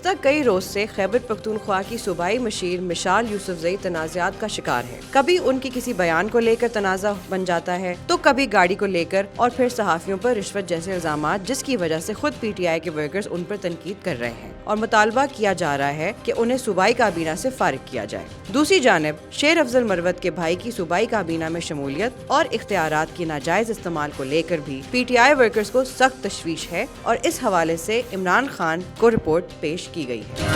گزشتہ کئی روز سے خیبر پختونخوا کی صوبائی مشیر مشال یوسفزئی تنازعات کا شکار ہے۔ کبھی ان کی کسی بیان کو لے کر تنازع بن جاتا ہے تو کبھی گاڑی کو لے کر اور پھر صحافیوں پر رشوت جیسے الزامات، جس کی وجہ سے خود پی ٹی آئی کے ورکرز ان پر تنقید کر رہے ہیں اور مطالبہ کیا جا رہا ہے کہ انہیں صوبائی کابینہ سے فارغ کیا جائے۔ دوسری جانب شیر افضل مروت کے بھائی کی صوبائی کابینہ میں شمولیت اور اختیارات کی ناجائز استعمال کو لے کر بھی پی ٹی آئی ورکرز کو سخت تشویش ہے اور اس حوالے سے عمران خان کو رپورٹ پیش کی گئی ہے۔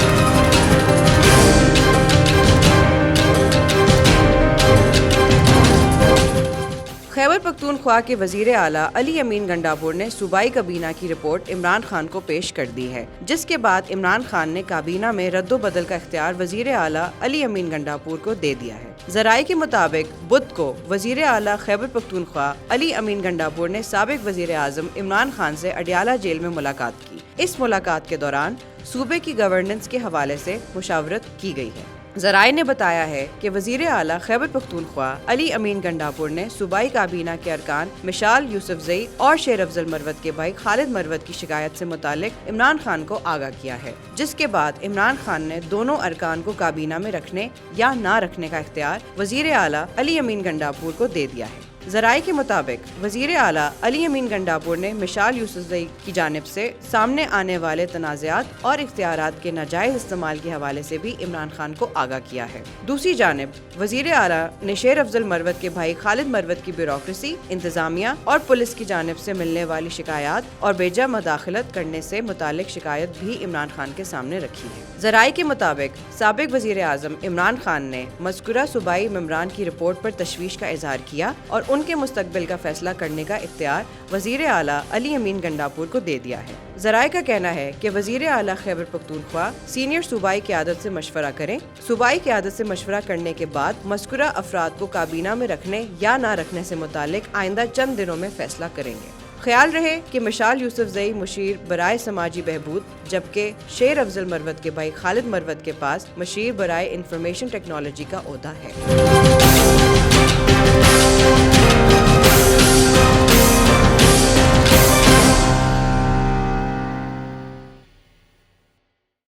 خیبر پختونخوا کے وزیر اعلیٰ علی امین گنڈاپور نے صوبائی کابینہ کی رپورٹ عمران خان کو پیش کر دی ہے، جس کے بعد عمران خان نے کابینہ میں رد و بدل کا اختیار وزیر اعلیٰ علی امین گنڈاپور کو دے دیا ہے۔ ذرائع کے مطابق بدھ کو وزیر اعلیٰ خیبر پختونخوا علی امین گنڈاپور نے سابق وزیر اعظم عمران خان سے اڈیالہ جیل میں ملاقات کی۔ اس ملاقات کے دوران صوبے کی گورننس کے حوالے سے مشاورت کی گئی ہے۔ ذرائع نے بتایا ہے کہ وزیر اعلیٰ خیبر پختونخوا علی امین گنڈاپور نے صوبائی کابینہ کے ارکان مشال یوسفزئی اور شیر افضل مروت کے بھائی خالد مروت کی شکایت سے متعلق عمران خان کو آگاہ کیا ہے، جس کے بعد عمران خان نے دونوں ارکان کو کابینہ میں رکھنے یا نہ رکھنے کا اختیار وزیر اعلیٰ علی امین گنڈاپور کو دے دیا ہے۔ ذرائع کے مطابق وزیر اعلیٰ علی امین گنڈاپور نے مشال یوسفزئی کی جانب سے سامنے آنے والے تنازعات اور اختیارات کے ناجائز استعمال کے حوالے سے بھی عمران خان کو آگاہ کیا ہے۔ دوسری جانب وزیر اعلیٰ نے شیر افضل مروت کے بھائی خالد مروت کی بیوروکریسی، انتظامیہ اور پولیس کی جانب سے ملنے والی شکایات اور بیجا مداخلت کرنے سے متعلق شکایت بھی عمران خان کے سامنے رکھی ہے۔ ذرائع کے مطابق سابق وزیر اعظم عمران خان نے مذکورہ صوبائی ممبران کی رپورٹ پر تشویش کا اظہار کیا اور ان کے مستقبل کا فیصلہ کرنے کا اختیار وزیر اعلیٰ علی امین گنڈاپور کو دے دیا ہے۔ ذرائع کا کہنا ہے کہ وزیر اعلیٰ خیبر پختونخوا سینئر صوبائی قیادت سے مشورہ کریں۔ صوبائی قیادت سے مشورہ کرنے کے بعد مذکورہ افراد کو کابینہ میں رکھنے یا نہ رکھنے سے متعلق آئندہ چند دنوں میں فیصلہ کریں گے۔ خیال رہے کہ مشال یوسفزئی مشیر برائے سماجی بہبود، جبکہ شیر افضل مروت کے بھائی خالد مروت کے پاس مشیر برائے انفارمیشن ٹیکنالوجی کا عہدہ ہے۔